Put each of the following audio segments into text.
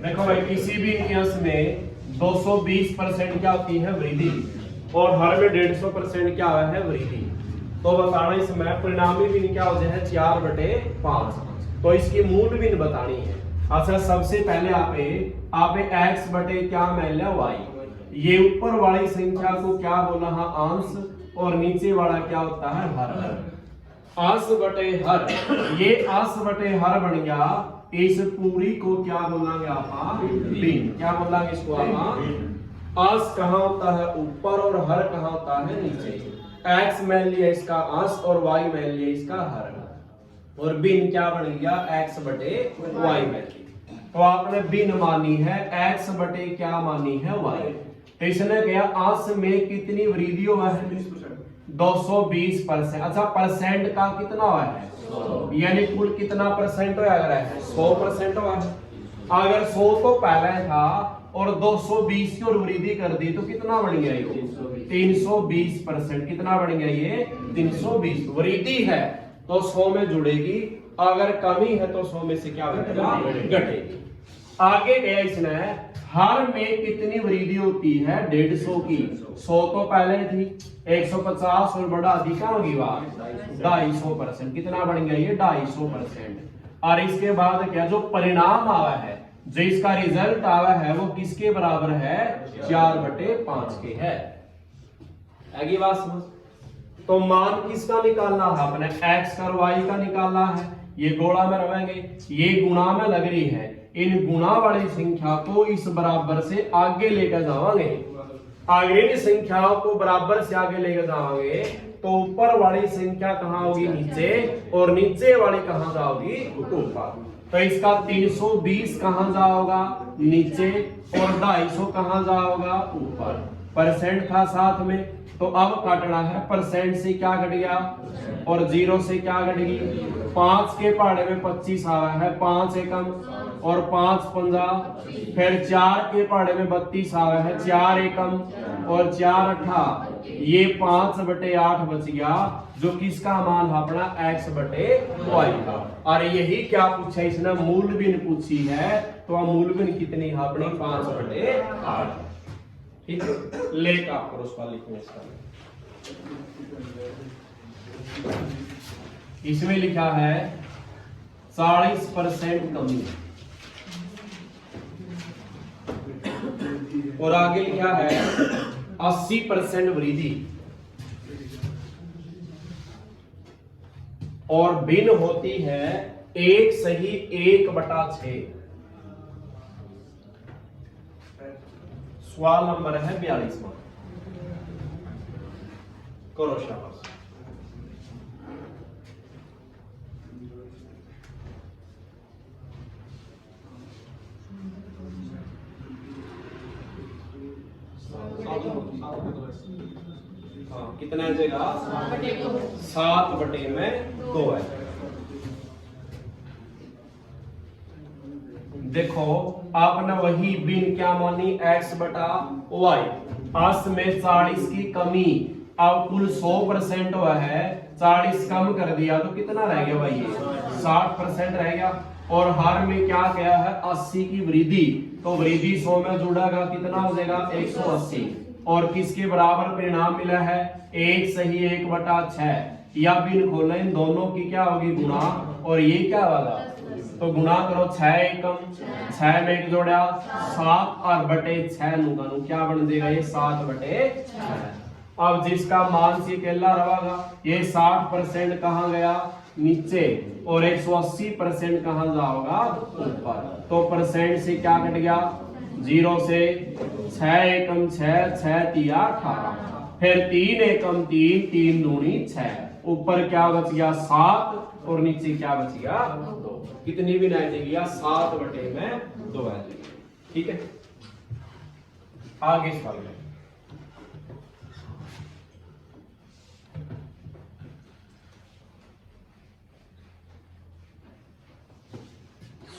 देखो भाई किसी भी अंश में 220% क्या होती है वृद्धि और हर में 150% क्या है वृद्धि। तो बताना इसमें परिणामी भिन्न क्या हो जाए 4/5। तो इसकी मूल भिन्न बतानी है। अच्छा सबसे पहले आप x बटे क्या मान लिया y। ये ऊपर वाली संख्या को क्या बोला है अंश और नीचे वाला क्या होता है हर। अंश बटे हर, ये अंश बटे हर बन गया। इस पूरी को क्या बोलेंगे आप भिन्न। क्या बोलेंगे इसको आप। अंश कहाँ होता है ऊपर और हर कहाँ होता है नीचे। x मान लिया इसका अंश और y मान लिया इसका हर और भिन्न क्या बन गया x बटे y मान लिया। तो आपने भिन्न मानी है x बटे क्या मानी है y। तो इसने कहा अंश में कितनी वृद्धि हुआ है 220%। अच्छा परसेंट का कितना हुआ है यानी कुल कितना परसेंट हुआ है 100% हुआ है। अगर 100 तो पहले था और 220 की और वृद्धि कर दी तो कितना बन गया ये 320%। कितना बन गया ये 320। वृद्धि है तो 100 में जुड़ेगी, अगर कमी है तो 100 में से क्या घटेगा घटेगी। आगे गया इसने हर में कितनी वृद्धि होती है 150 की। 100 तो पहले थी 150 और बड़ा अधिक होगी बात 250%। कितना बन गया ये 250%। और इसके बाद क्या जो परिणाम आवा है जो इसका रिजल्ट आवा है वो किसके बराबर है 4/5 के है। आगे बात समझ। तो मान किसका निकालना है अपने x और y का निकालना है। ये गोला में रहेंगे, ये गुणा में लग रही है। इन गुणा वाली संख्या को इस बराबर से आगे लेकर जावांगे। आगे की संख्याओं को बराबर से आगे लेकर जावांगे तो ऊपर वाली संख्या कहाँ होगी नीचे और नीचे वाली कहाँ जाओगी ऊपर। तो इसका 320 कहाँ जाओगा नीचे और 250 कहाँ जाओगा ऊपर। परसेंट था साथ में तो अब काटना है परसेंट से क्या घट गया और 0 से क्या घट गई। 5 के पहाड़े में 25 आया है 5 एकम और 5 50। फिर 4 के पहाड़े में 32 आया है 4 एकम और 4 8। ये 5/8 बच गया जो किसका मान है अपना x बटे y का। और यही क्या पूछा इसने मूल भिन्न पूछी है। तो मूल भिन्न कितनी है अपनी 5/8। ठीक है लेख आप करो सवाल लिखने इसका। इसमें लिखा है 40% कमी और आगे लिखा है 80% वृद्धि और भिन्न होती है 1 सही 1/6। सवाल नंबर है 42वां। करो शाबाश। हाँ कितना जगह 7/2 है। देखो आपने वही भिन्न क्या मानी x बटा y। अंश में 40 की कमी अब कुल 100% हुआ है 40 कम कर दिया तो कितना रह गया भाई 60% रह गया। और हर में क्या गया है 80 की वृद्धि तो वृद्धि 100 में जुड़ेगा कितना हो जाएगा 180। और किसके बराबर परिणाम मिला है 1 सही 1/6। या भिन्न खोलना इन दोनों की क्या होगी गुणा और ये क्या होगा तो गुणा करो 6 एकम 6 में 1 जोड़ा 7 और बटे 6 नुगानु क्या बन जाएगा ये 7/6। अब जिसका मान से केला रहेगा ये 60% कहाँ गया नीचे और 180% कहाँ जाओगा ऊपर। तो परसेंट से क्या कट गया 0 से 6 एकम 6 6 तिया 18। फिर 3 एकम 3 3 दूनी 6। ऊपर क्या बच गया 7 और नीचे क्या बच गया 2। कितनी भी नहीं देगी 7/2 आ जाएगी। ठीक है आगे सवाल में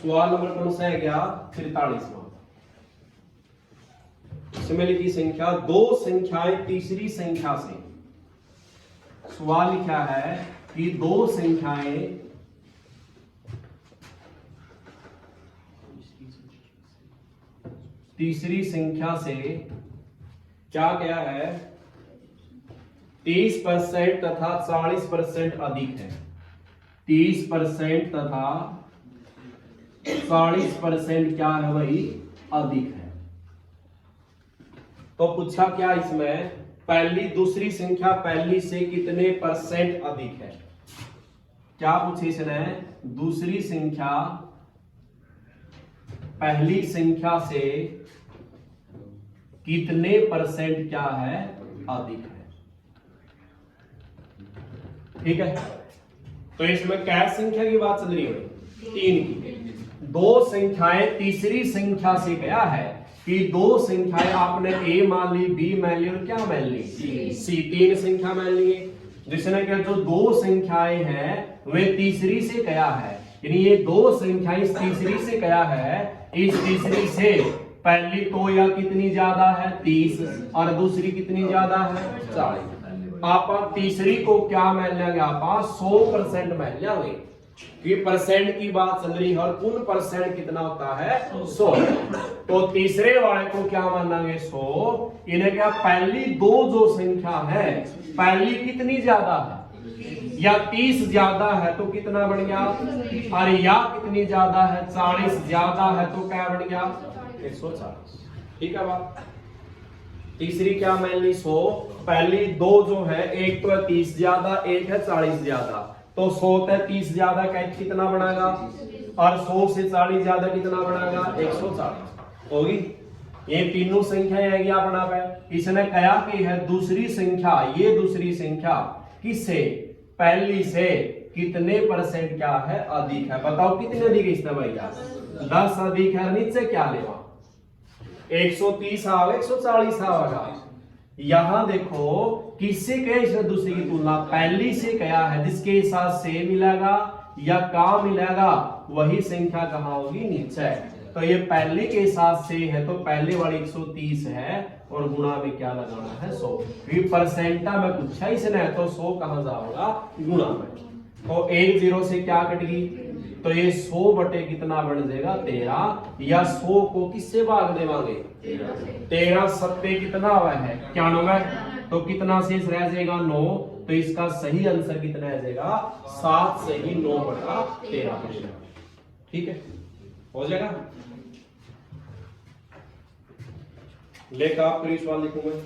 सवाल नंबर कौन सा है क्या 43वां। इसमें लिखी संख्या दो संख्याएं तीसरी संख्या से। सवाल लिखा है कि दो संख्याएं तीसरी संख्या से क्या गया है 30% तथा 40% अधिक है। 30% तथा 40% क्या है भाई अधिक है। तो पूछा क्या इसमें पहली दूसरी संख्या पहली से कितने परसेंट अधिक है। क्या पूछे इसने दूसरी संख्या पहली संख्या से कितने परसेंट क्या है अधिक है। ठीक है, तो इसमें क्या संख्या की बात चल रही है 3 की। दो संख्याएं तीसरी संख्या से गया है कि दो संख्याएं आपने ए मान ली बी मान ली और क्या मान ली सी। 3 संख्या मान ली जिसने क्या जो दो संख्याएं हैं वे तीसरी से गया है, यानी ये दो संख्याएं इस तीसरी से गया है। इस तीसरी से पहली तो या कितनी ज्यादा है 30 और दूसरी कितनी ज्यादा है 40। आप तीसरी को क्या मान लेंगे आप 100% मान लेंगे। ये परसेंट की बात चल रही है और कुल परसेंट कितना होता है 100। तो तीसरे वाले को क्या मानेंगे 100। इन्हें क्या पहली दो जो संख्या है पहली कितनी ज्यादा है या 30 ज्यादा है तो कितना बन गया और या कितनी ज्यादा है 40 ज्यादा है तो क्या बन गया 140। ठीक है बात। तीसरी क्या मान ली 100। पहली दो जो है एक तो है 30 ज्यादा एक है 40 ज्यादा, तो 100 से 30 ज्यादा कितना बनेगा और 100 से 40 ज्यादा कितना बनेगा 140 होगी। ये तीनों संख्या आएगी अपना पे। इसने कहा कि है दूसरी संख्या ये दूसरी संख्या किससे पहली से कितने परसेंट क्या है अधिक है। बताओ कितने अधिक है इसमें भैया 10 अधिक है। नीचे क्या लेवा 130 आवे 140 आवेगा। यहां देखो किससे कहे इसने दूसरी की तुलना पहली से कहा है जिसके साथ से मिलेगा या का मिलेगा वही संख्या कहां होगी नीचे। तो ये पहले के साथ से है तो पहले वाली 130 है और गुणा में क्या लगाना है 100। फिर परसेंटा में पूछा इसने तो 100 कहां जाएगा गुणा में। तो 1 0 से क्या कट गई तो ये 100 बटे कितना बन जाएगा 13 या 100 को किससे भाग देवांगे 13 सत्ते कितना हुआ है 91। तो कितना शेष रह जाएगा 9। तो इसका सही आंसर कितना रह जाएगा 7 से ही 9 बटा 13। ठीक है हो जाएगा। लेकर आप फिर सवाल लिखूंगा।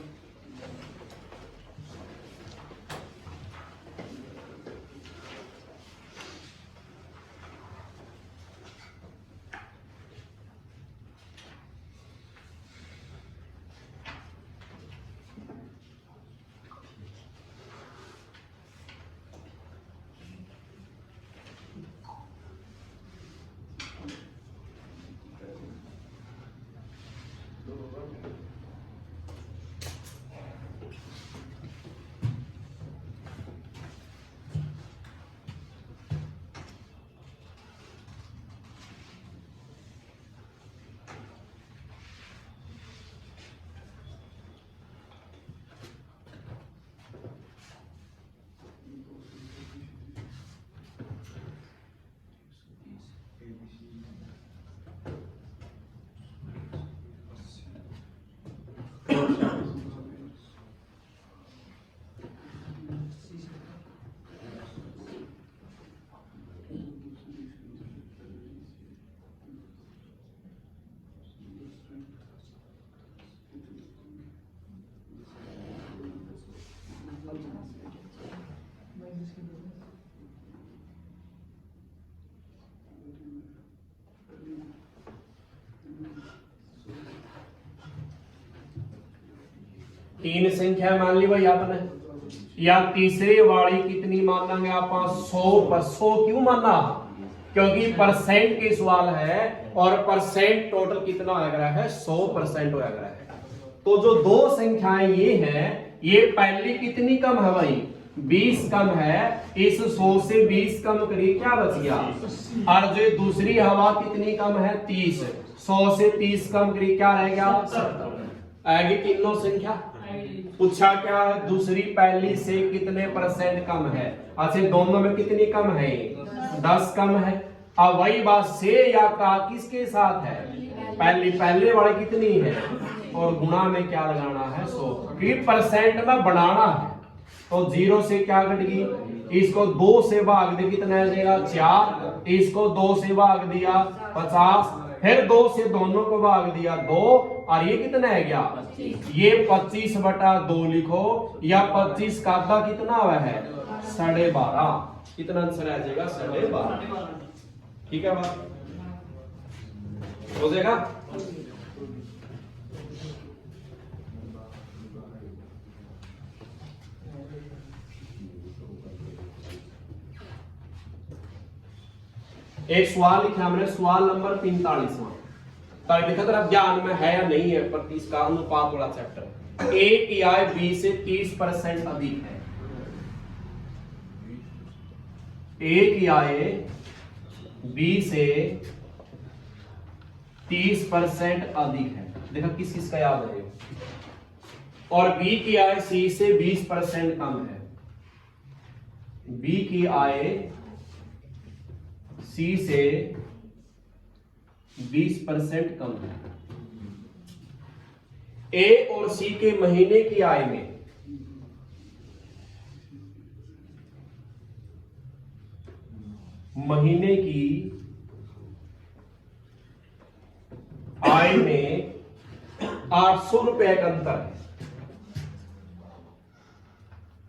तीन संख्या मान ली भाई आपने या तीसरे वाली कितनी मानेंगे आप 100 क्यों माना क्योंकि परसेंट के सवाल है और परसेंट टोटल कितना हो रहा है 100% हो रहा है। तो जो दो संख्याएं ये हैं ये पहली कितनी कम है भाई 20 कम है। इस 100 से 20 कम करिए क्या बच गया और जो दूसरी हवा कितनी कम है 30। 100 से 30 कम करिए क्या रह गया 70। आगे तीनों संख्या पूछा क्या है दूसरी पहली से कितने परसेंट कम है। अच्छा दोनों में कितनी कम है 10 कम है। अब वही बात से या का किसके साथ है पहले वाली कितनी है और गुणा में क्या लगाना है 100, क्योंकि परसेंट में बनाना है। तो 0 से क्या घट गई, इसको 2 से भाग दे कितना आ जाएगा 4, इसको 2 से भाग दिया 50, फिर 2 से दोनों को भाग दिया 2, और ये कितना है गया, ये 25/2 लिखो, या 25 का आधा कितना हुआ है 12.5, कितना आंसर आ जाएगा 12.5। ठीक है बात हो जाएगा। एक सवाल लिखा हमने, सवाल नंबर 45वां, तो लिखा था ज्ञान में है या नहीं है, पर इसका अनुपात वाला चैप्टर। ए की आय बी से 30% अधिक है, ए की आय बी से 30% अधिक है, देखा किस किस का याद है, और बी की आय सी से 20% कम है, बी की आय सी से 20% कम है। ए और सी के महीने की आय में महीने की आय में 800 रुपए का अंतर है,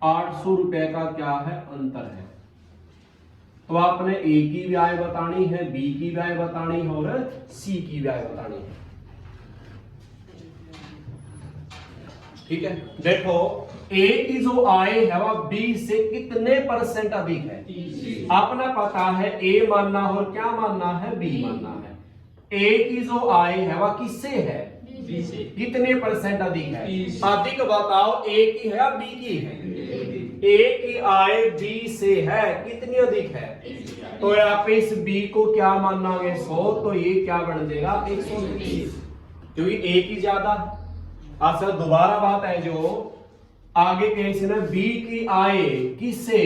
800 रुपए का क्या है अंतर है। तो आपने ए की भी आय बतानी है, बी की भी आय बतानी है और सी की भी आय बतानी है। ठीक है, देखो ए की जो आय है वह बी से कितने परसेंट अधिक है, आपने पता है ए मानना है और क्या मानना है बी मानना है। ए की जो आय है वह किससे है, बी से, कितने परसेंट अधिक है, अधिक बताओ ए की है या बी की है, ए की आय बी से है, कितनी अधिक है, तो यहाँ पे इस बी को क्या मानना है 100, तो ये क्या बन जाएगा 130, क्योंकि ए की ज्यादा। अच्छा दोबारा बात है जो आगे कैसे ना, बी की आय किससे,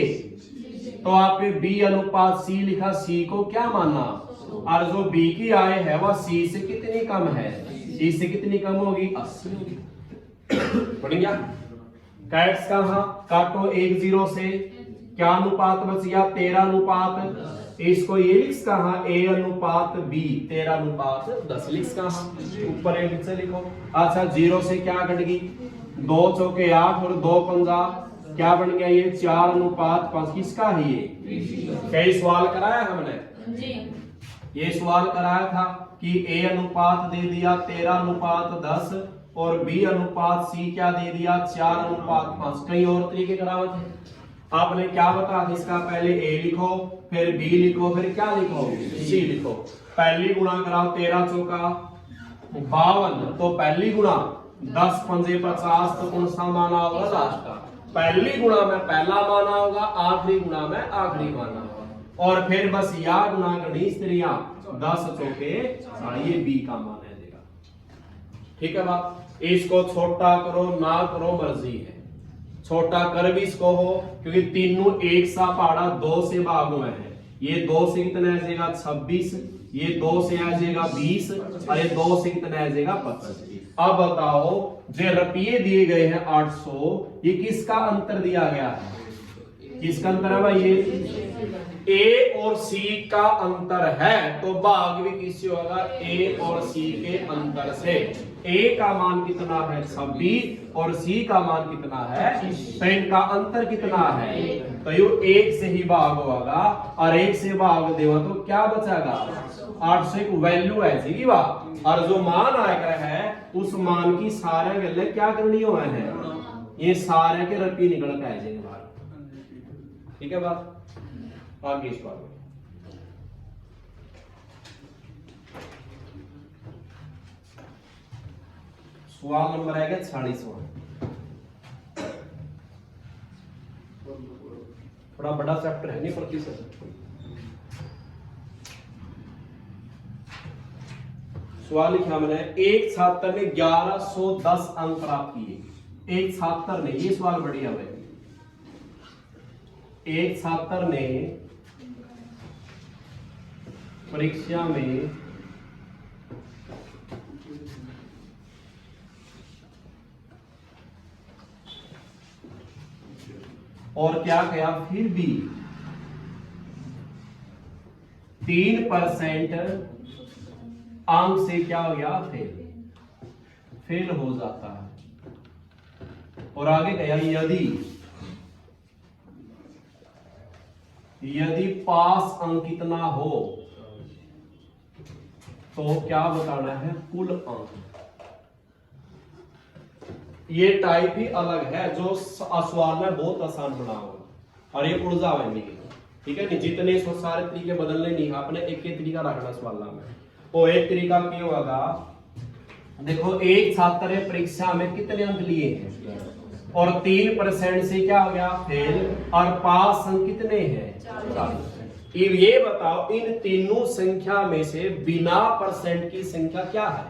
तो आप बी अनुपात सी लिखा, सी को क्या मानना, और जो बी की आय है वह सी से कितनी कम है, सी से कितनी कम होगी 80 होगी। बढ़िया, कैट्स कहां काटो 1 0 से, क्या अनुपात बच गया 13 अनुपात, इसको ये लिख कहां ए अनुपात बी 13 अनुपात 10 लिख कहां, ऊपर ए नीचे लिखो। अच्छा 0 से क्या घट गई, 2 चौके 8 और 2 पंजा क्या बन गया, ये 4 अनुपात 5, किसका है ये, कई सवाल कराया हमने जी, ये सवाल कराया था कि ए अनुपात दे दिया 13 अनुपात 10 और बी अनुपात सी क्या दे दिया 4 अनुपात 5, कई और तरीके करावे थे। आपने क्या बता इसका, पहले ए लिखो फिर बी लिखो फिर क्या लिखो सी लिखो, पहली गुणा कराओ 13 चौका 52, तो पहली गुणा 10 पंजे 50, तो कौन सा माना होगा लास्ट का, पहली गुणा में पहला माना होगा, आखिरी गुणा में आखिरी माना होगा, और फिर बस या गुणा गणित स्त्रियां 10 चौके, ये बी का मान है देगा। ठीक है बात, इसको छोटा करो ना करो मर्जी है, छोटा कर भी इसको हो, क्योंकि तीनों एक सा पहाड़ा 2 से भाग हुए हैं, ये 2 से कितना आ जाएगा 26, ये 2 से आ जाएगा 20, और ये 2 से कितना आ जाएगा 25। अब बताओ जो रुपये दिए गए हैं 800, ये किसका अंतर दिया गया है, किसका अंतर है भाई, ये ए और सी का अंतर है, तो भाग भी किससे होगा, ए और सी के अंतर से। ए का मान कितना है 26 और सी का मान कितना है, तो इनका अंतर कितना है, तो ये 1 से ही भाग होगा, और 1 से भाग देगा तो क्या बचेगा 800 की वैल्यू ऐसी ही बात, और जो मान आएगा है उस मान की सारे गल्ले क्या करनी हुआ है, ये सारे के रुपये निकल के आ जाएंगे बाहर। ठीक है बात, आगे इस बात सवाल नंबर आएगा 46वां, थोड़ा बड़ा चैप्टर है नहीं प्रतिशत। सवाल लिखा मैंने, एक छात्र ने 1110 अंक प्राप्त किए, एक छात्र ने, ये सवाल बढ़िया है, एक छात्र ने परीक्षा में और क्या किया फिर भी 3% अंक से क्या हो गया फेल हो जाता है। और आगे गया यदि पास अंक कितना हो तो क्या बताना है कुल अंक। ये टाइप ही अलग है जो सवाल में बहुत आसान बना होगा और ये उड़ जाएंगे, ठीक है नहीं। जितने इसको सारे तरीके बदलने नहीं, आपने एक ही तरीका रखना सवाल में। वो एक तरीका क्या होगा, देखो एक छात्र ने परीक्षा में कितने अंक लिए हैं और 3% से क्या हो गया फेल, और पास अंक कितने हैं 40। ये बताओ इन तीनों संख्या में से बिना परसेंट की संख्या क्या है,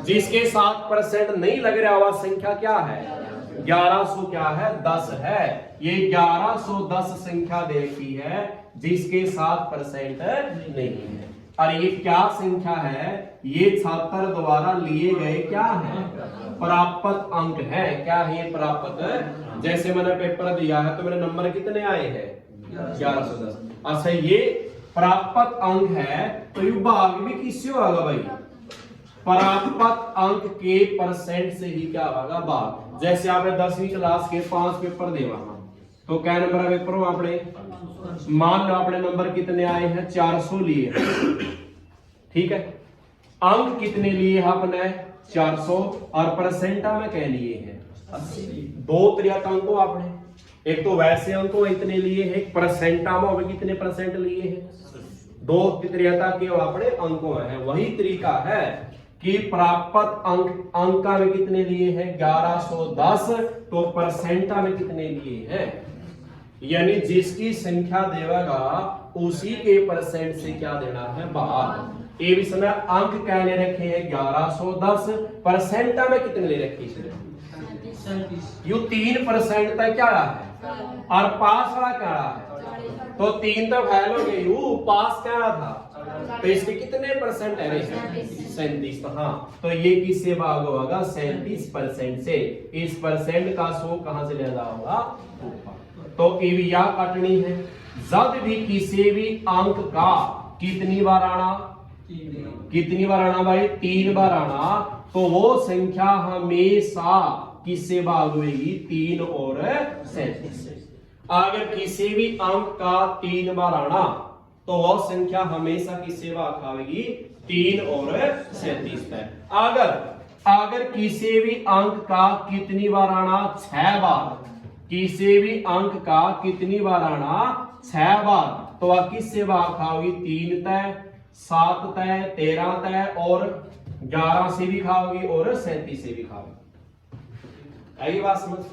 जिसके साथ परसेंट नहीं लग रहा हुआ संख्या क्या है 1100 क्या है 10 है। ये 1110 संख्या दे रखी है जिसके साथ परसेंट नहीं है। और ये क्या संख्या है, ये छात्र द्वारा लिए गए क्या है प्राप्त अंक है। क्या है प्राप्त, जैसे मैंने पेपर दिया है तो मेरे नंबर कितने आए हैं 1110। अच्छा ये प्राप्त अंक है तो ये भाग भी किससे होगा भाई, प्राप्त अंक के परसेंट से ही क्या होगा भाग। जैसे आपने 10वीं क्लास के 5 पेपर देवा तो क्या नंबर पेपर हो आपने, मान लो अपने नंबर कितने आए हैं 400 लिए, ठीक है। अंक कितने लिए आपने 400 और परसेंटा में कह लिए हैं 80। दो तरीका अंक आपने, एक तो वैसे अंकों इतने लिए हैं, परसेंटा में कितने परसेंट लिए हैं। दो तरीका के आपने अंकों है, वही तरीका है कि प्राप्त अंक में कितने लिए हैं 1110, तो परसेंटा में कितने लिए हैं, यानी जिसकी संख्या देगा उसी के परसेंट से क्या देना है भाग। ये भी समय अंक क्या ले रखे हैं 1110, परसेंटा में कितने ले रखे हैं यू 3% तक क्या है और पास वाला क्या है, तो 3 तो फेल हो गए, यू पास क्या था तो इसके कितने परसेंट है 37। तो हाँ तो ये किससे भाग होगा 37% से। इस परसेंट का 100 कहां से ले जाओगा, तो या काटनी है। जब भी किसी भी अंक का कितनी बार आना, कितनी बार आना भाई 3 बार आना, तो वो संख्या हमेशा किससे भाग होगी 3 और 37 से। अगर किसी भी अंक का 3 बार आना तो वह संख्या हमेशा किससे भाग खाएगी 3 और 37 है। अगर किसी भी अंक का कितनी बार आना 6 बार, किसी भी अंक का कितनी बार आना 6 बार, तो वह किससे भाग खाओगी 3 तय 7 तय 13 तय और 11 से भी खाओगी और 37 से भी खाओगी। आई बात समझ,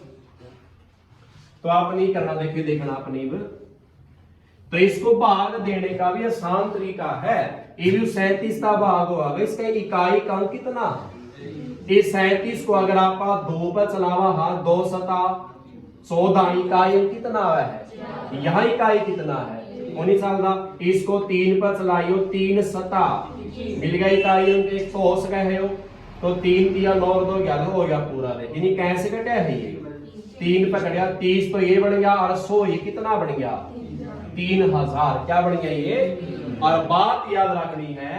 तो आप नहीं करना, देखिए देखना अपनी। तो इसको भाग देने का भी आसान तरीका है। ये 37 का भाग होगा, इसका इकाई का अंक कितना, इस 37 को अगर आप 2 पर चलावा हाथ 2 सता 14 इकाई अंक कितना है, यहाँ इकाई कितना है 19 साल का। इसको 3 पर चलाइयो 3 सता मिल गया इकाई अंक 1 तो हो सके है, तो 3 दिया 9 2 11 हो गया पूरा। देखिए कैसे कटा है ये 3 पर कटा 30 तो ये बन गया और 100 ये कितना बन गया 3000 क्या बन गया ये। और बात याद रखनी है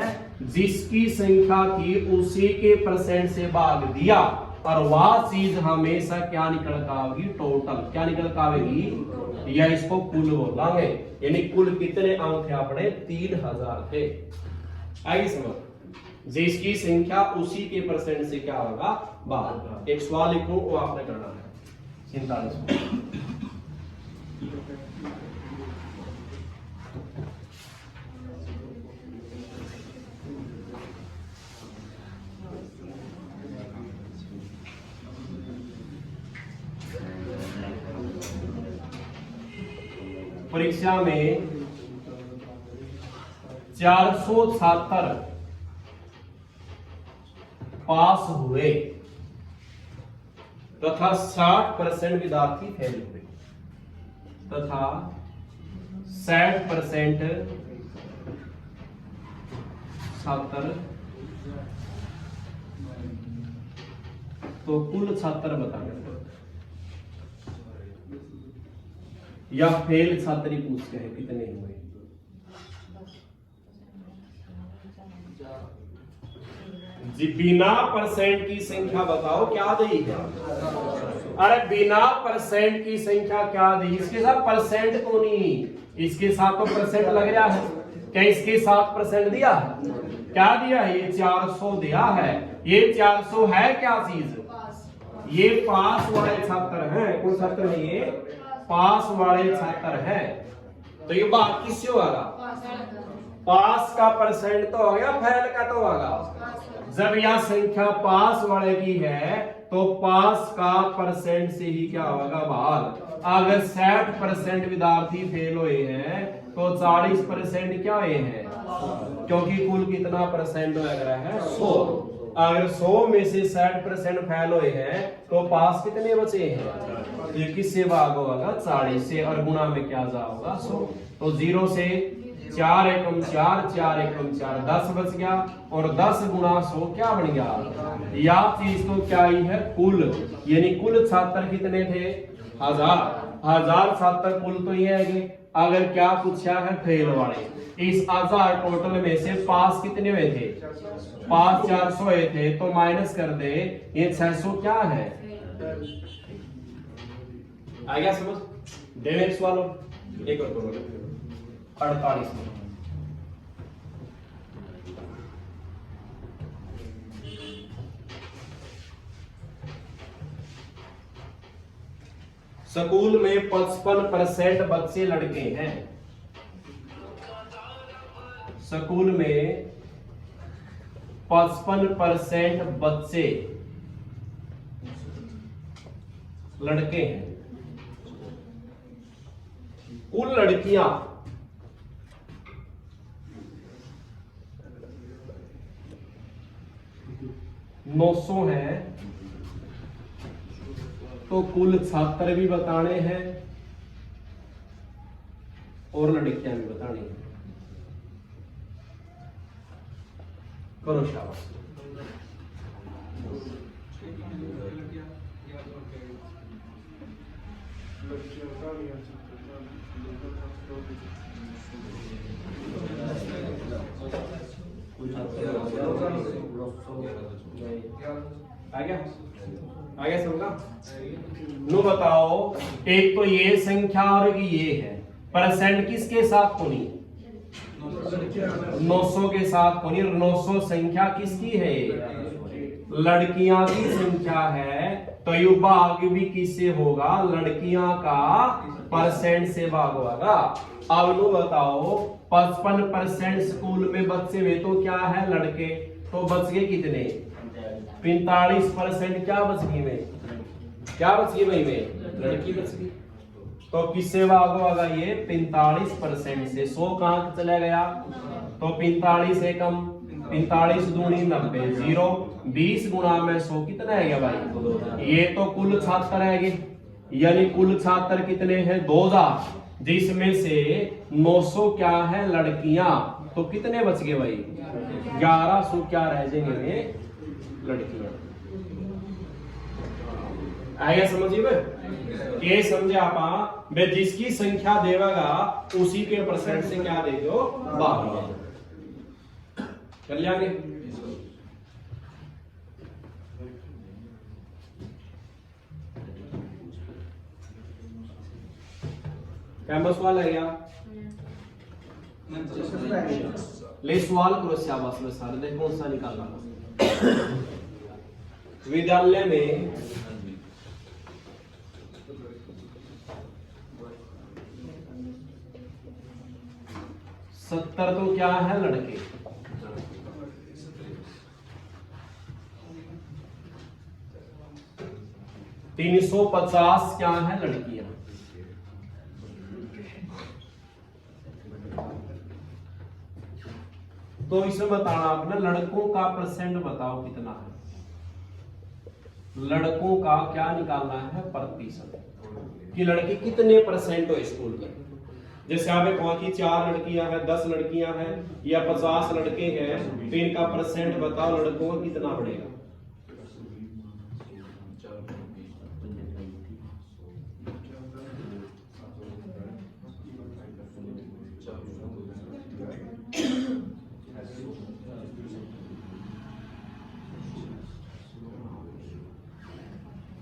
जिसकी संख्या थी उसी के परसेंट से भाग दिया, और वह चीज हमेशा क्या निकल कर आवेगी टोटल, क्या निकल कर आवेगी, या इसको कुल बोलेंगे। यानी कुल कितने अंक थे अपने 3000 थे। आगे समझ, जिसकी संख्या उसी के परसेंट से क्या होगा भाग। एक सवाल लिखूं वो आपने करना है 47। परीक्षा में 400 छात्र पास हुए तथा 60% विद्यार्थी फेल हुए तथा 60% छात्र, तो कुल छात्र बताने या फेल छात्र ही पूछते हैं कितने हुए। जी बिना परसेंट की संख्या बताओ क्या दी है। अरे बिना परसेंट की संख्या क्या दी, इसके साथ परसेंट तो नहीं, इसके साथ तो परसेंट लग रहा है। क्या इसके साथ परसेंट दिया है? क्या दिया है? ये 400 दिया है। ये 400 है क्या चीज? ये पास वाले छात्र हैं। कौन छात्र है ये? पास वाले छात्र हैं। तो ये बात किससे होगा? पास का परसेंट तो हो गया, फेल का तो होगा। जब यह संख्या पास वाले की है तो पास का परसेंट से ही क्या होगा भाग। अगर 60% विद्यार्थी फेल हुए हैं तो 40% क्या हुए हैं, क्योंकि कुल कितना परसेंट वगैरह है 100। अगर 100 में से 60% फेल हुए हैं तो पास कितने बचे हैं? ये किससे भाग होगा? 40 से, और गुणा में क्या जाएगा 100। तो 0 से 4 एकम 4, 4 एकम 4, 10 बच गया, और 10 गुणा 100 क्या बन गया? या चीज तो क्या ही है? कुल, यानी कुल छात्र कितने थे? 1000 छात्र कुल तो ये है। अगर क्या पूछा है? फेल वाले। इस 1000 टोटल में से पास कितने हुए थे? पास 400 हुए थे, तो माइनस कर दे, ये 600 क्या है? आ गया समझ? देने सवाल एक और करो 48 में। स्कूल में 55% बच्चे लड़के हैं। स्कूल में 55% बच्चे लड़के हैं। कुल लड़कियां 900 हैं, तो कुल छात्र भी बताने हैं और लड़कियां भी बतानी है। करो शाबाश। आ गया समझा? नो बताओ, एक तो ये संख्या और एक ये है। परसेंट किसके साथ होनी? 900 के साथ होनी। 900 संख्या किसकी है? लड़कियां की संख्या है, तो ये भाग भी किससे होगा? लड़कियां का परसेंट से भाग होगा। अब नो बताओ, 55% स्कूल में बच्चे हुए तो क्या है? लड़के। तो बच गए कितने? 45% क्या बच गई में? क्या बच गई भाई में? लड़की बच गई। तो किससे भाग होगा? ये 45% से। 100 कहां चला गया? तो 45 एकम 45 दूनी 90, 0 20 गुणा में 100 कितना है गया भाई? ये तो कुल छात्र है, यानी कुल छात्र कितने हैं? 2000, जिसमें से 900 क्या है? लड़कियां। तो कितने बच गए भाई? 1100 क्या रह जाएंगे? लड़कियां। आएगा समझिए भाई? ये समझे आप? मैं जिसकी संख्या देगा उसी के परसेंट से क्या दे दो? भाग कर लिया। क्या सवाल है क्या? ले सवाल करो शाबाश में सारे। देखो कौन सा निकालना। विद्यालय में सत्तर तो क्या है? लड़के। तीन 350 क्या है? लड़कियां। तो इसमें बताना आपने लड़कों का परसेंट बताओ कितना है? लड़कों का क्या निकालना है? प्रतिशत, कि लड़के कितने परसेंट हो स्कूल में। जैसे आपने कहा कि 4 लड़कियां हैं, 10 लड़कियां हैं या 50 लड़के हैं, तो इनका परसेंट बताओ लड़कों का कितना बढ़ेगा?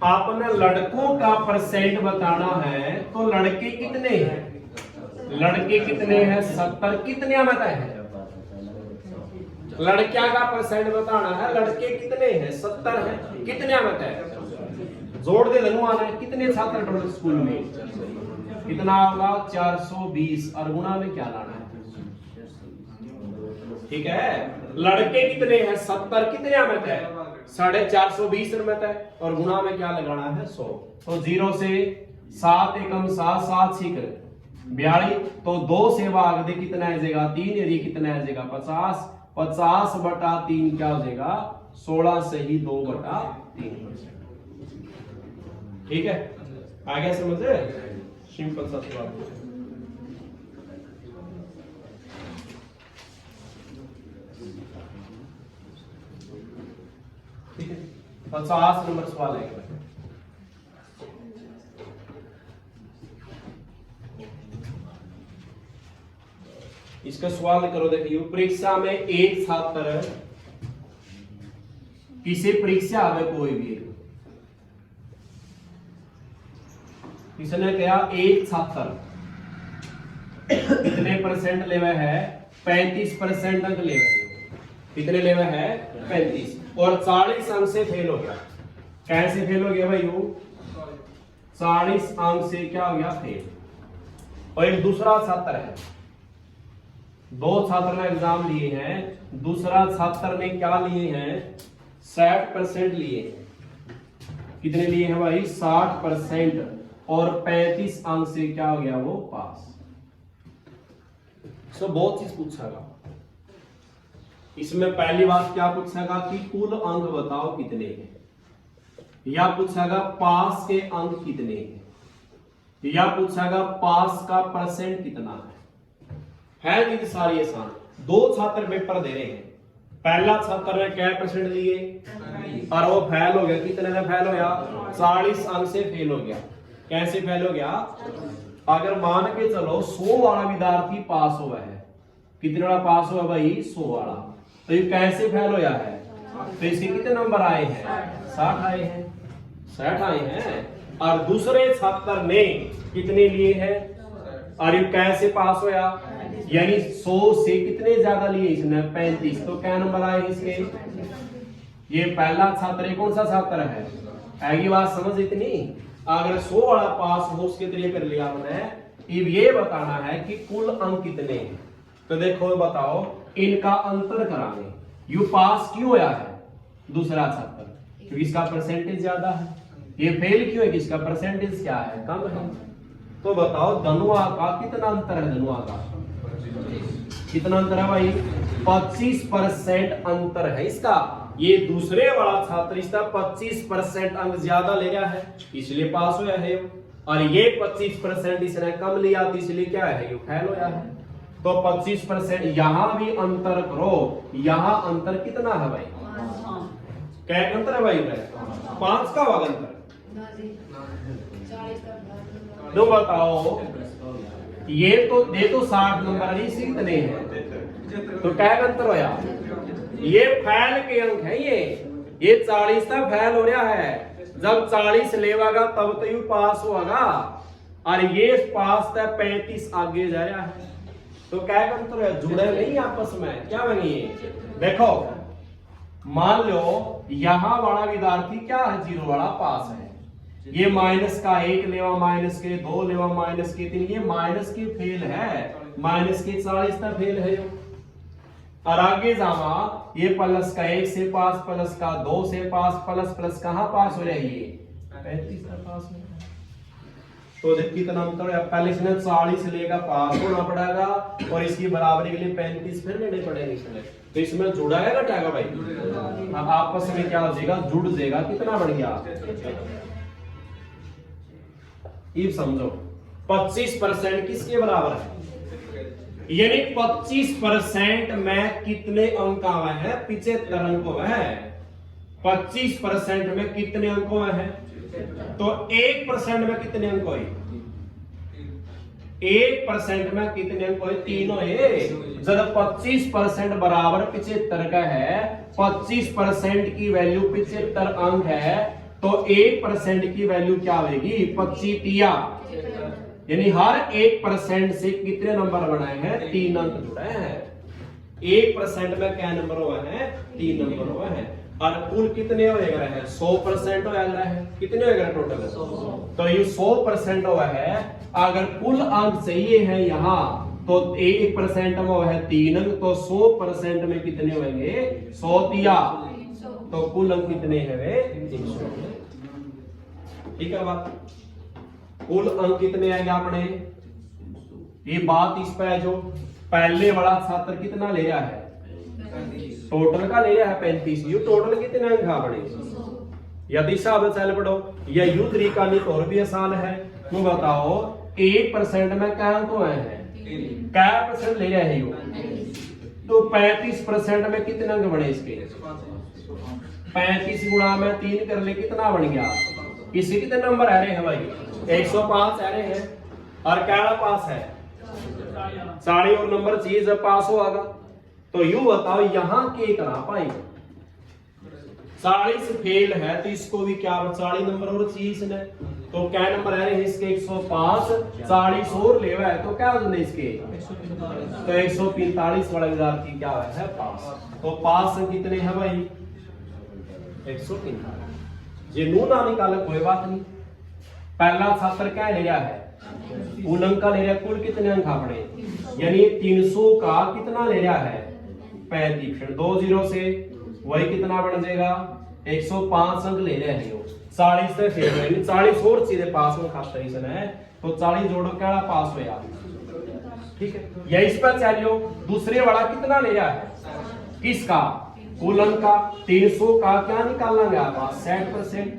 आपने लड़कों का परसेंट बताना है तो लड़के कितने हैं, लड़के कितने हैं 70, कितने में तय है। लड़कियां का परसेंट बताना है, लड़के कितने हैं 70 हैं, कितने में तय है। जोड़ दे आना है, कितने छात्र टोटल स्कूल में, कितना होगा 420 और गुणा में क्या लाना है, ठीक है। लड़के कितने हैं 70, कितने में तय 420 में तय और गुणा में क्या लगाना है 100। तो 0 से 7 एकम 7 7 सीख 42, तो 2 से भाग दे कितना आ जाएगा 3, यदि कितना आ जाएगा 50, 50 बटा 3 क्या हो जाएगा 16 से ही 2 बटा 3, ठीक है। आ गया समझे, सिंपल सा सवाल। ठीक है, 50 नंबर सवाल है। इसका सवाल करो, देखिए परीक्षा में एक छात्र, किसी परीक्षा आवे कोई भी, इसने कहा एक छात्र कितने परसेंट लेवे है 35% अंक लेवे है, कितने लेवे है 35, और 40 अंक से फेल हो गया। कैसे फेल हो गया भाई, 40 अंक से क्या हो गया फेल। और एक दूसरा छात्र है, 2 छात्र ने एग्जाम लिए हैं, दूसरा छात्र ने क्या लिए हैं 60% लिए हैं, कितने लिए हैं भाई 60%, और 35 अंक से क्या हो गया वो पास। सो बहुत चीज पूछेगा इसमें। पहली बात क्या पूछेगा कि कुल अंक बताओ कितने हैं, या पूछेगा पास के अंक कितने हैं, या पूछेगा पास का परसेंट कितना है चीज सारी आसान। 2 छात्र पेपर दे रहे हैं, पहला छात्र ने क्या परसेंट लिए और वो फेल हो गया, कितने में फेल हो गया 40 अंक से फेल हो गया। कैसे फेल हो गया, अगर मान के चलो 100 वाला विद्यार्थी पास हुआ है, कितने वाला पास हुआ भाई 100 वाला, तो ये कैसे फेल होया है, तो इसके कितने नंबर आए हैं 60 आए हैं, 60 आए हैं। और दूसरे छात्र ने कितने लिए हैं, और ये कैसे पास होया, यानी 100 से कितने ज्यादा लिए इसने 35, तो क्या नंबर आए इसके। ये पहला छात्र कौन सा छात्र है, आगे बात समझ इतनी। अगर 100 वाला पास हो उसके तरीके कर लिया हमने, अब ये बताना है कि कुल अंक कितने हैं। तो देखो बताओ, इनका अंतर कराने, यू पास क्यों होया है दूसरा छात्र, क्योंकि इसका परसेंटेज ज्यादा है। ये फेल क्यों है, कि इसका परसेंटेज क्या है कम है। तो बताओ धनुआ का कितना अंतर है, धनुआ का कितना अंतर है भाई 25% अंतर है इसका। ये दूसरे वाला छात्र इसका 25% अंक ज्यादा ले रहा है, इसलिए पास होया है, और ये 25% इसने कम लिया तो इसलिए क्या है ये फेल होया है। तो 25% यहां भी अंतर करो, यहां अंतर कितना है भाई, क्या अंतर है भाई 5 का भाग अंतर। तो बताओ ये तो दे तो 60 नंबर इसी कितने हैं, तो क्या अंतर होया, ये फेल के अंक है, ये 40 तक फेल हो रहा है, जब 40 लेवागा तब तो यू पास होगा, और ये पास तक 35 आगे जा रहा है। तो क्या अंतर है, जुड़े नहीं आपस में, क्या बनी देखो। मान लो यहां वाला विद्यार्थी क्या है 0 वाला पास है, ये माइनस का 1 लेवा, माइनस के 2 लेवा, माइनस के 3, ये माइनस के फेल है, माइनस के 40 तक फेल है। और आगे जावा ये प्लस का 1 से पास, प्लस का 2 से पास, प्लस प्लस कहां पास हो रही है 35 तक पास हो रहा है। तो देख कितना अंतर है, पहले इसने 40 लेगा पास होना पड़ेगा, और इसकी बराबरी के लिए 35 फिर लेने पड़ेंगे इसमें। तो इसमें जुड़ा है घटाएगा भाई, अब आपस में क्या हो जाएगा जुड़ जाएगा, कितना बढ़ गया। ये समझो 25% किसके बराबर है, यानी 25% में कितने अंक आए हैं 75 अंक है। 25% में कितने अंक हैं, तो 1% में कितने अंक हुए, 1% में कितने अंक हुए 3 हुए। जब 25% बराबर 75 का है, 25% की वैल्यू 75 अंक है, तो 1% की वैल्यू क्या होगी 25 तिया, यानी हर 1% से कितने नंबर बनाए हैं 3 अंक जुड़े हैं। 1% में क्या नंबर हुआ है 3 नंबर हुआ है। और कुल कितने होएगा है 100% होएगा है, कितने होएगा टोटल 100। तो ये 100% हुआ है। अगर कुल अंक चाहिए है यहाँ तो 1% में हुआ है 3 अंक, तो 100% में कितने होंगे 100 तिया, तो कुल अंक कितने हैं वे 300। ठीक है बात, कुल अंक कितने आएंगे अपने, ये बात इस पे है जो पहले वाला छात्र कितना ले रहा है टोटल का ले रहा है 35, ये टोटल कितने अंक अपने, यदि हिसाब से चल पड़ो या यू तरीका नहीं तो और भी आसान है। तुम बताओ 1% में क्या अंक आए हैं, क्या परसेंट ले रहा है यू, तो 35% में कितने अंक बने इसके, 35 गुणा में 3 कर ले कितना बन गया, इसी कितने नंबर आ रहे हैं भाई 105 आ रहे हैं। और क्या पास है 40 और नंबर चीज पास होगा। तो यू बताओ यहां के करा पाए 40 फेल है तो इसको भी क्या 40 नंबर और चीज ने, तो क्या नंबर है इसके 105, 40 और लेवा है तो क्या होने इसके तो 145 वाला विद्यार्थी क्या है पास। तो पास कितने हैं भाई 145। ये नू ना निकाले कोई बात नहीं। पहला छात्र क्या ले रहा है कुल अंक का ले रहा है, कुल कितने अंक अपने, यानी 300 का कितना ले रहा है 35, फिर 2 0 से वही कितना बन जाएगा 105 अंक ले रहे हैं। 40 से फेल 40 और सीधे पास में खास तरीके से है, तो 40 जोड़ो क्या पास होया। ठीक है, या इस पर चलियो दूसरे वाला कितना ले रहा है किसका कुल अंक का 300 का क्या निकालना गया पास 60%,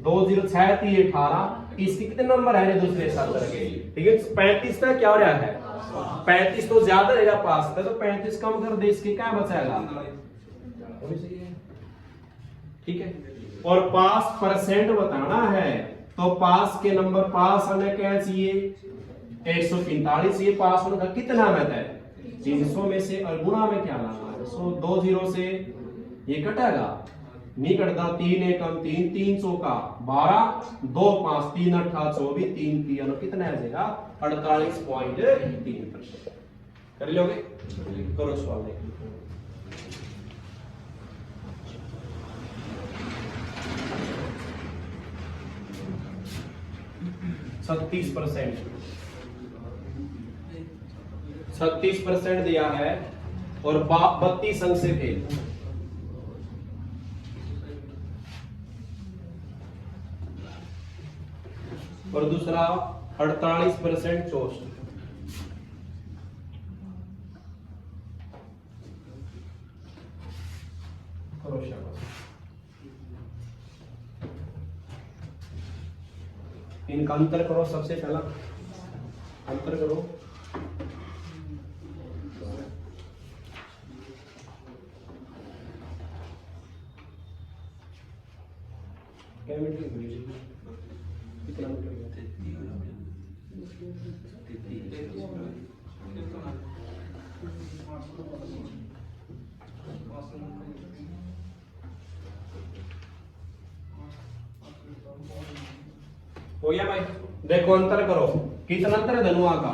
2 0 6 3 18, इसके कितने नंबर है दूसरे छात्र के, ठीक है 35 का क्या हो रहा है 35 तो ज्यादा रहेगा पास का, तो 35 कम कर दे इसके क्या बचाएगा। ठीक है, और पास परसेंट बताना है तो पास के नंबर पास हमें क्या चाहिए 145, ये पास होने का कितना में है 300 में से, और गुणा में क्या लाना है 2 0 से ये कटेगा नहीं कटता, 3 1 3 300 का 12, 2 5 3 8 24, 3 3 कितना आ जाएगा 48.3%। कर लोगे, करो सवाल देखो। छत्तीस 36% दिया है और 32 अंक से फेल। और दूसरा 48% 64। इनका अंतर करो, सबसे पहला अंतर करो। क्या कितना हो गया भाई। देखो अंतर करो, कितना अंतर है धनुआ का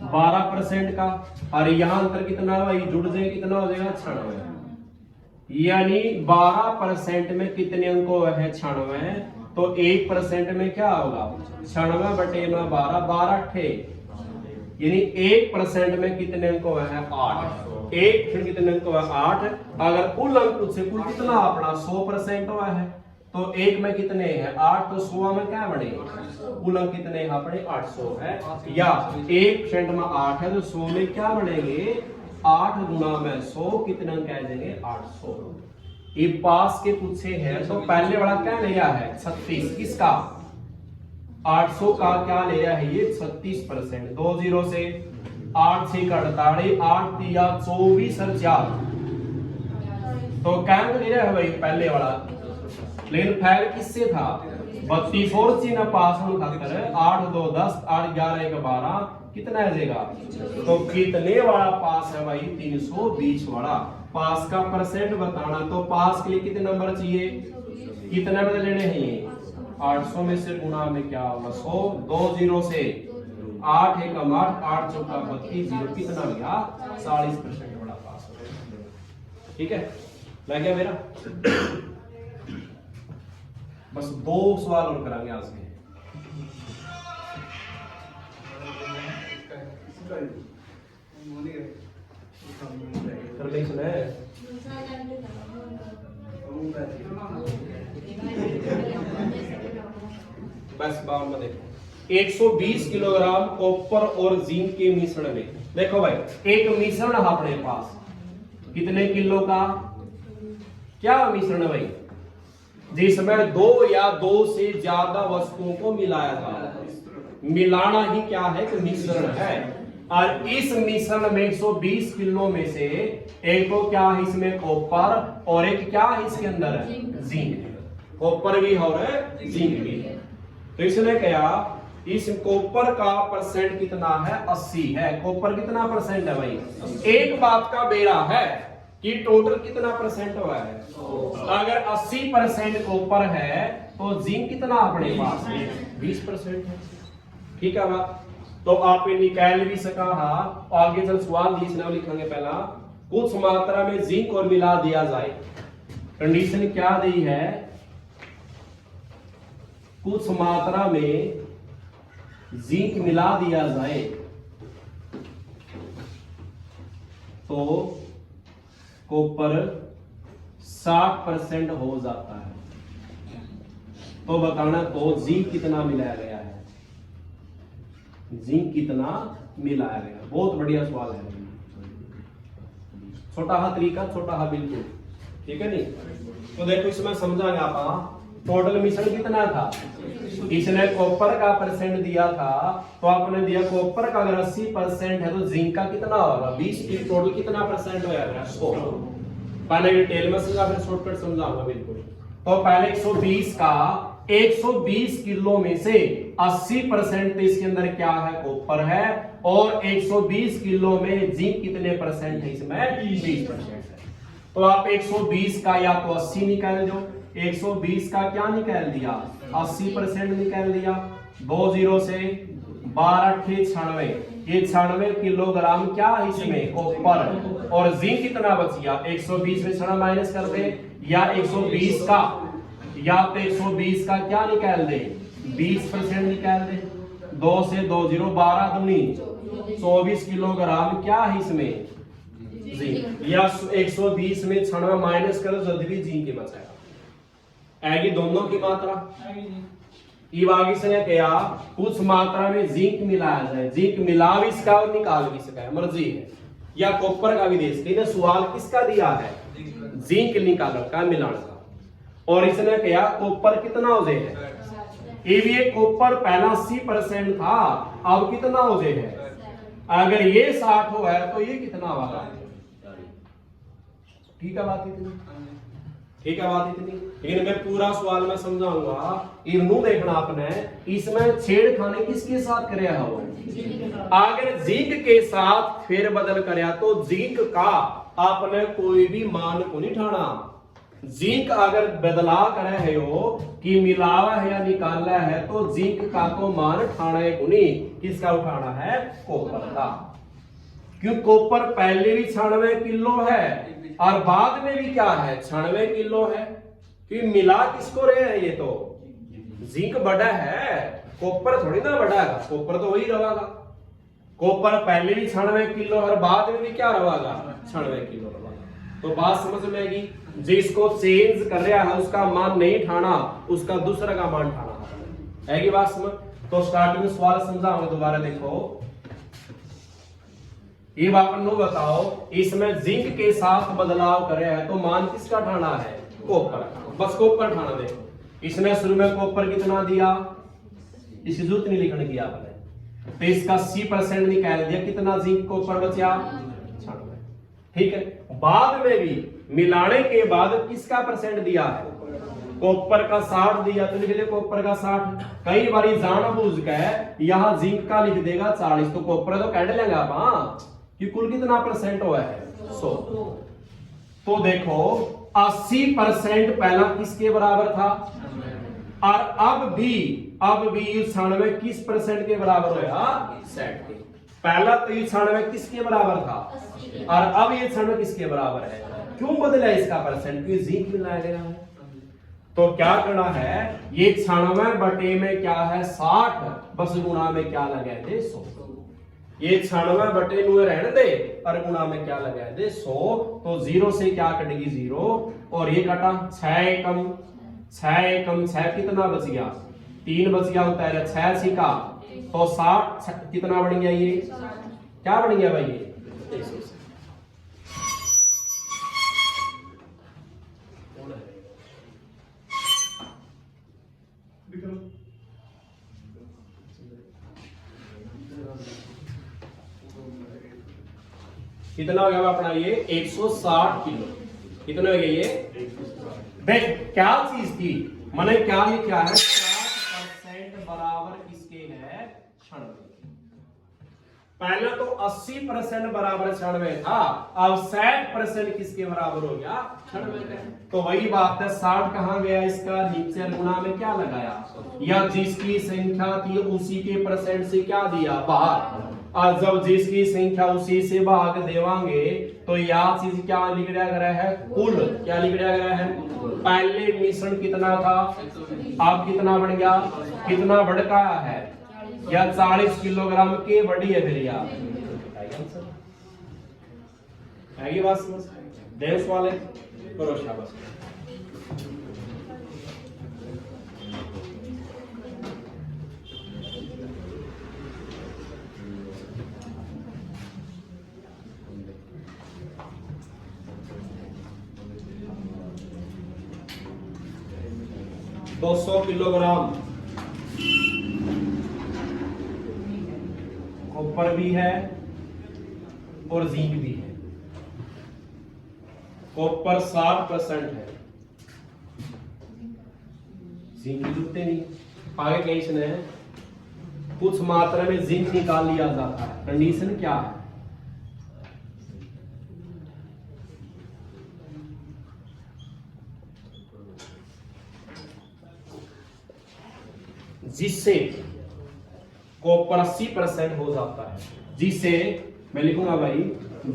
12% का, और यहाँ अंतर कितना भाई जुड़ जाए कितना हो जाएगा 96, यानी 12% में कितने अंक है 96, तो 1% में क्या होगा 96 बटे 12 12 8, यानी 1% में कितने अंक है 8, एक फिर कितने अंक है 8। अगर कुल अंक से कुल कितना अपना 100% हुआ है, तो एक में कितने हैं 8, तो 100 में क्या बने कुल अंक कितने हैं अपने 800 है, या 1% में 8 है तो 100 में क्या बनेंगे 8 गुना में 100 कितने अंक आ जाएंगे 800। ये पास के पूछे हैं तो पहले वाला क्या ले रहा है 36, किसका 800 का क्या ले रहा है ये 36%, 2 0 से 8 6 का 48, 8 3 24 और 4, तो क्या ले रहा है भाई पहले वाला, लेकिन फैल किससे था 32 और चिन्ह पास में खातर 8 2 10 8 11 1 12 कितना आ जाएगा, तो कितने वाला पास है भाई 320 वाला। पास का परसेंट बताना, तो पास के लिए कितने नंबर चाहिए कितने बदले लेने हैं ये 800 में से गुणा में क्या होगा 100 2 0 से 8 एकम 8 8 चौका 32 0 कितना गया 40% बड़ा पास हो गया। ठीक है लग गया मेरा। बस 2 सवाल और करांगे आज के। रिलेशन है बस बावन में देखो 120 किलोग्राम कॉपर और जिंक के मिश्रण में देखो भाई एक मिश्रण है अपने पास कितने किलो का क्या मिश्रण है भाई जिसमें 2 या 2 से ज्यादा वस्तुओं को मिलाया जा रहा है। मिलाना ही क्या है कि मिश्रण है और इस मिश्रण में 120 किलो में से एक तो क्या है इसमें कॉपर और एक क्या है इसके अंदर जिंक है। कॉपर भी और जिंक भी है। तो इसने कहा इस कॉपर का परसेंट कितना है 80 है। कॉपर कितना परसेंट है भाई एक बात का बेरा है कि टोटल कितना परसेंट हुआ है। अगर 80% कॉपर है तो जिंक कितना अपने पास है 20% है। ठीक है बात। तो आप निकाल भी सका आगे चल सवाल लिखेंगे पहला कुछ मात्रा में जिंक और मिला दिया जाए। कंडीशन क्या दी है कुछ मात्रा में जिंक मिला दिया जाए तो कॉपर 60% हो जाता है। तो बताना तो जिंक कितना मिलाया गया है जिंक कितना मिलाया गया। बहुत बढ़िया सवाल है। छोटा हा तरीका छोटा हा बिल्कुल ठीक है नहीं। तो देखो इसमें समझाएंगे आप टोटल मिश्रण कितना था इसने कॉपर का परसेंट दिया था तो आपने दिया कॉपर का अगर 80% है तो जिंक का कितना होगा 20 की टोटल कितना परसेंट होगा 100। पहले डिटेल में समझा फिर शॉर्टकट समझाऊंगा बिल्कुल। तो पहले 120 का 120 किलो में से 80% तो इसके अंदर क्या है कॉपर है और 120 किलो में जिंक कितने परसेंट है इसमें 20% है। तो आप 120 का या तो 80 निकाल दो 120 का क्या निकाल दिया 80% निकाल दिया 2 0 से 12 96 ये 96 किलोग्राम क्या है इसमें कॉपर और जिंक कितना बच गया 120 में 6 माइनस कर दे या 120 का या तो 120 का क्या निकाल दे 20% निकाल दे 2 से 2 0 12 दूनी 24 किलोग्राम क्या है इसमें जिंक या 120 में 6 माइनस करो जब भी जिंक के बचाएगा आएगी दोनों की मात्रा। आगे से क्या कुछ मात्रा में जिंक मिलाया जाए जिंक मिला भी इसका और निकाल भी सका मर्जी है या कॉपर का भी दे सकते। सवाल किसका दिया है जिंक निकाल का मिलाने का और इसने क्या कॉपर कितना हो जाए है ये कॉपर पहला 80% था अब कितना हो जाए है अगर ये 60 हो है तो ये कितना वाला ठीक है बात इतनी ठीक है बात इतनी। लेकिन मैं पूरा सवाल में समझाऊंगा इवनू देखना आपने इसमें छेड़खानी किसके साथ करे हो अगर जिंक के साथ फेर बदल करया तो जिंक का आपने कोई भी मान को नहीं ठाना। जिंक अगर बदला करे है हो कि मिलावा है या निकाला है तो जिंक का तो मान ठाना है को नहीं किसका उठाना है कॉपर का क्यों कॉपर पहले भी 96 किलो है और बाद में भी क्या है 96 किलो है कि मिला किसको रहे हैं ये तो जिंक बड़ा है कॉपर थोड़ी ना बड़ा है कॉपर तो वही रहेगा। कॉपर पहले भी 96 किलो और बाद में भी क्या रहेगा 96 किलो रहेगा। तो बात समझ में आएगी जिसको चेंज कर रहा है उसका मान नहीं ठाना उसका दूसरा का मान ठाना है बात समझ। तो स्टार्टिंग में सवाल समझाऊंगा दोबारा देखो ये बात बताओ इसमें जिंक के साथ बदलाव करे है तो मान किसका ठाना है कॉपर बस कॉपर ठाना देखो। इसने शुरू में कॉपर कितना दिया इसकी जरूरत नहीं लिखने की आपने तो इसका 80% निकाल दिया कितना जिंक कॉपर बचा 96। ठीक है बाद में भी मिलाने के बाद किसका परसेंट दिया है कॉपर का 60 दिया तो लिख दे कॉपर का 60। कई बार जानबूझ के यहां जिंक का लिख देगा 40 तो कॉपर तो काट लेंगे आप कि कुल कितना परसेंट हुआ है 100। तो देखो 80% पहला किसके बराबर था, और अब भी 96 किस परसेंट के बराबर होया, 60 के। पहला तो 96 किसके बराबर था, और अब ये 96 किसके बराबर है। क्यों बदला इसका परसेंट, क्योंकि जिंक मिलाया गया है। तो क्या करना है, ये 96 बटे में क्या है 60, बस गुणा में क्या लगा दे 100। ये 96 बटे नु रहने दे और गुणा में क्या लगा दे 100। तो 0 से क्या कटेगी 0, और ये कटा 6 एकम 6 कितना बच गया, 3 बच गया, उतारा 6 सिका तो 60 कितना बन गया, ये क्या बन गया भाई, ये 100। कितना हो गया अपना ये 160 किलो। कितना हो गया ये, देख क्या चीज थी, मैंने क्या लिखा है 60% बराबर किसके है, 96। पहले तो 80% बराबर 96 था, अब 60% किसके बराबर हो गया, 96। तो वही बात है, 60 कहां गया इसका, नीचे गुणा में क्या लगाया, या जिसकी संख्या थी उसी के परसेंट से क्या दिया भाग, और जब जिसकी संख्या उसी से भाग देवांगे तो यह चीज क्या लिख दिया गया है, कुल क्या लिख दिया गया है। पहले मिश्रण कितना था, अब कितना बन गया, कितना बढ़का है, या 40 किलोग्राम के बड़ी है, फिर यार आएगी बात समझ, देश वाले करो शाबाश। तो 100 किलोग्राम कॉपर भी है और जिंक भी है। कॉपर 60% है, जिंक जुड़ते नहीं। आगे कंडीशन है, कुछ मात्रा में जिंक निकाल लिया जाता है। कंडीशन क्या है, जिससे कॉपर 80% हो जाता है, जिसे मैं लिखूंगा भाई,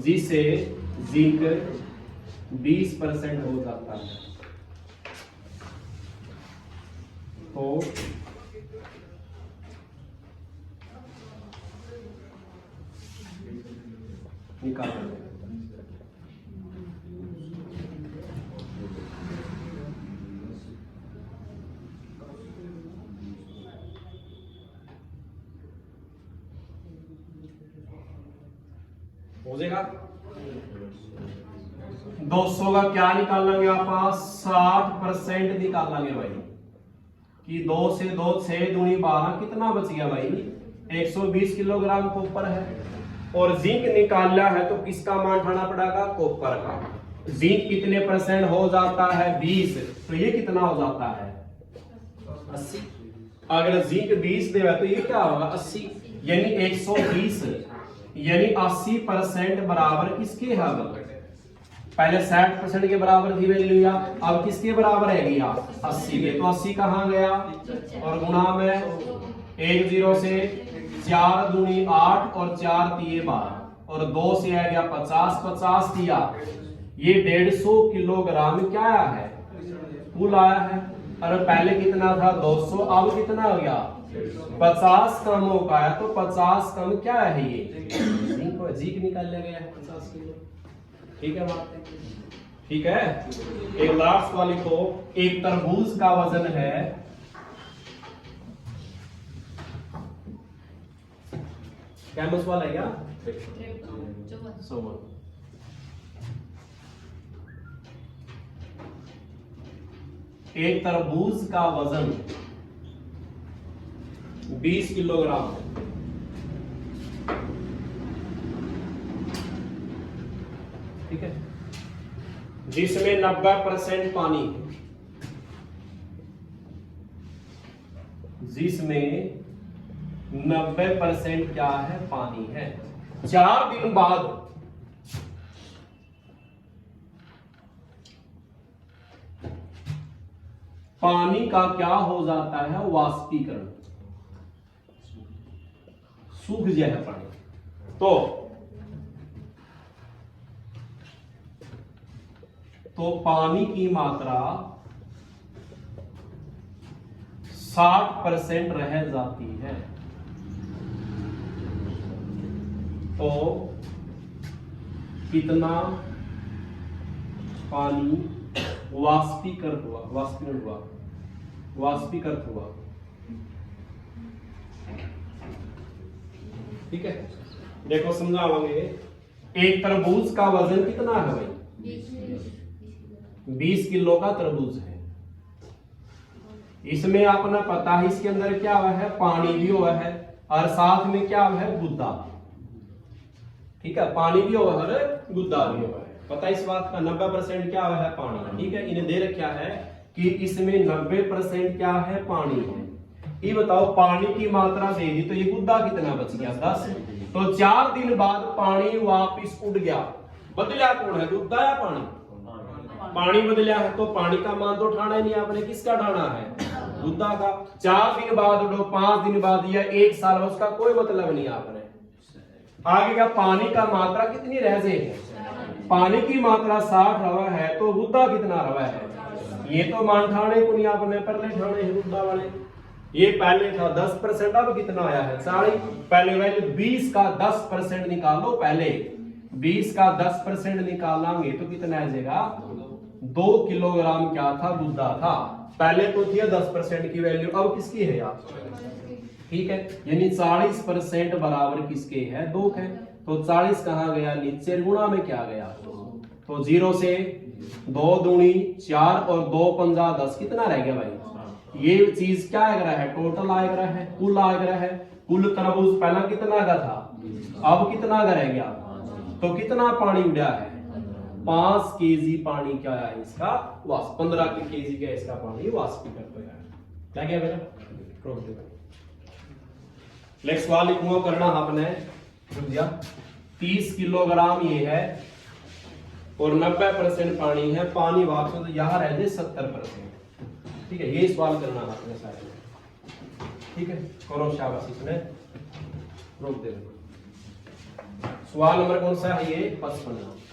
जिसे जिंक 20% हो जाता है। तो निकाल हो जाएगा। 200 का क्या निकालेंगे आप, 60% निकालेंगे भाई, कि 2 से 2 6 दूनी 12, कितना बच गया भाई, 120 किलोग्राम कॉपर है। और जिंक निकालना है तो किसका मान उठाना पड़ेगा, कॉपर का। जिंक कितने परसेंट हो जाता है, 20, तो ये कितना हो जाता है 80। अगर जिंक 20 देगा तो ये क्या होगा 80, यानी 120, यानी 80% बराबर किसके है, पहले 60% के बराबर थी वैल्यू, या अब किसके बराबर है गया 80 के। तो 80 कहां गया, और गुणा में 1 0 से 4 दूनी 8 और 4 तिये 12, और 2 से आ गया 50, 50 दिया, ये 150 किलोग्राम क्या आया है, कुल आया है। और पहले कितना था 200, अब कितना हो गया 50 कम हो गया, तो 50 कम क्या है, ये जिंक निकाल ले गया 50 किलो। ठीक है बात, ठीक है। एक लास्ट वाली को, एक तरबूज का वजन है, कैमस वाला है क्या, 100। एक तरबूज का वजन 20 किलोग्राम है, ठीक है, जिसमें 90% पानी, जिसमें 90% क्या है, पानी है। 4 दिन बाद पानी का क्या हो जाता है, वाष्पीकरण, सूख जाए है पानी। तो पानी की मात्रा 60% रह जाती है। तो कितना पानी वाष्पीकृत हुआ। ठीक है, देखो समझाओगे। एक तरबूज का वजन कितना है भाई? 20 किलो का तरबूज है। इसमें आपने पता है इसके अंदर क्या हुआ है, पानी भी हुआ है और साथ में क्या हुआ है, गुद्दा। ठीक है, पानी भी हुआ है, गुद्दा भी हुआ है। पता है इस बात का 90% क्या हुआ है, पानी। ठीक है, इन्हें दे रखा है कि इसमें 90% क्या है, पानी है। ये बताओ पानी की मात्रा दे दी तो ये गुद्दा कितना बच गया, 10। तो 4 दिन बाद पानी वापिस उड़ गया। बदला कौन है, गुद्दा या पानी? पानी बदला है। तो पानी का मान तो उठाना ही नहीं आपने, किसका उठाना है, गुद्दा का। 4 दिन बाद उड़ो, 5 दिन बाद या 1 साल, उसका कोई मतलब नहीं आपने। आगे का पानी का मात्रा कितनी रह जाए, पानी की मात्रा 60 रवा है तो गुद्दा कितना रवा है, ये तो मान ठाने को नहीं आपने, पहले ठाने है गुद्दा वाले। ये पहले था 10%, अब कितना आया है, 40। पहले वैल्यू 20 का 10% निकालो, पहले 20 का 10% निकालेंगे तो कितना आ जाएगा, 2 किलोग्राम क्या था, गुद्दा था। पहले तो थी 10% की वैल्यू, अब किसकी है यार? ठीक है, यानी 40% बराबर किसके है, 2 है। तो 40 कहां गया, नीचे, गुणा में क्या गया, तो 0 से 2 दूनी 4 और 2 पंजा 10, कितना रह गया भाई? ये चीज क्या आएगा है, टोटल आएगा है, कुल आएगा है। कुल तरबूज पहला कितना का था, अब कितना का रह गया, तो कितना पानी उड़ा है, 5 केजी पानी क्या है इसका, 15 केजी का इसका पानी वाष्पीकृत हो गया। क्या गया बेटा, नेक्स्ट सवाल लिखूंगा, करना आपने, रुक जा। 30 किलोग्राम ये है और 90% पानी है, पानी वापस तो यहां रह जाए 70%। ठीक है, ये सवाल करना आपने सारे। ठीक है, करो शाबाश, इसमें रोक दे। सवाल नंबर कौन सा है ये, 55।